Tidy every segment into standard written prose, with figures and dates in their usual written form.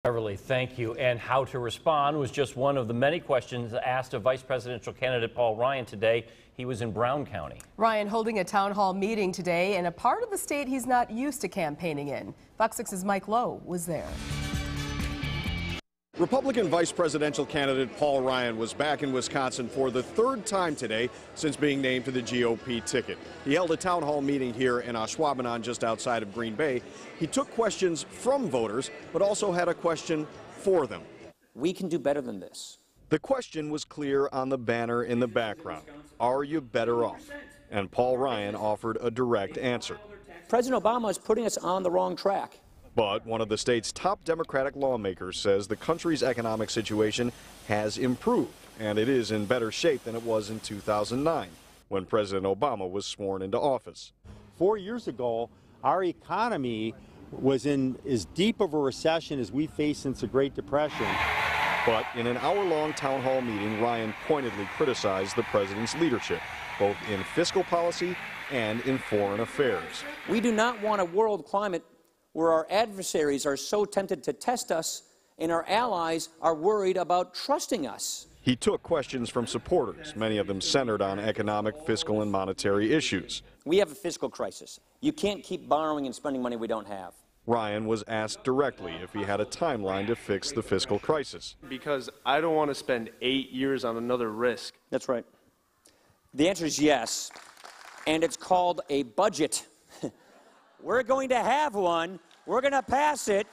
Beverly, thank you. And how to respond was just one of the many questions asked of vice presidential candidate Paul Ryan today. He was in Brown County. Ryan holding a town hall meeting today in a part of the state he's not used to campaigning in. Fox 6's Mike Lowe was there. Republican vice presidential candidate Paul Ryan was back in Wisconsin for the third time today since being named to the GOP ticket. He held a town hall meeting here in Ashwaubenon just outside of Green Bay. He took questions from voters, but also had a question for them. We can do better than this. The question was clear on the banner in the background. Are you better off? And Paul Ryan offered a direct answer. President Obama is putting us on the wrong track. But one of the state's top Democratic lawmakers says the country's economic situation has improved, and it is in better shape than it was in 2009, when President Obama was sworn into office. 4 years ago, our economy was in as deep of a recession as we faced since the Great Depression. But in an hour-long town hall meeting, Ryan pointedly criticized the president's leadership, both in fiscal policy and in foreign affairs. We do not want a world climate where our adversaries are so tempted to test us and our allies are worried about trusting us. He took questions from supporters, many of them centered on economic, fiscal, and monetary issues. We have a fiscal crisis. You can't keep borrowing and spending money we don't have. Ryan was asked directly if he had a timeline to fix the fiscal crisis. Because I don't want to spend 8 years on another risk. That's right. The answer is yes, and it's called a budget. We're going to have one, we're going to pass it,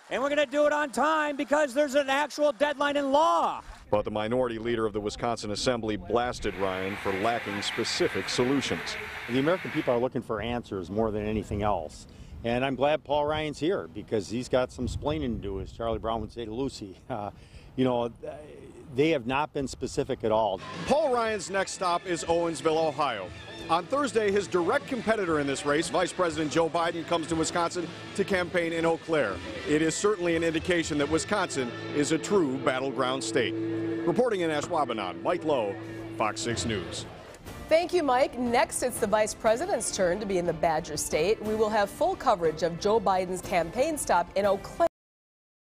and we're going to do it on time because there's an actual deadline in law. But the minority leader of the Wisconsin Assembly blasted Ryan for lacking specific solutions. The American people are looking for answers more than anything else. And I'm glad Paul Ryan's here because he's got some splaining to do, as Charlie Brown would say to Lucy. They have not been specific at all. Paul Ryan's next stop is Owensville, Ohio. On Thursday, his direct competitor in this race, Vice President Joe Biden, comes to Wisconsin to campaign in Eau Claire. It is certainly an indication that Wisconsin is a true battleground state. Reporting in Ashwaubenon, Mike Lowe, Fox 6 News. Thank you, Mike. Next, it's the vice president's turn to be in the Badger State. We will have full coverage of Joe Biden's campaign stop in Eau Claire.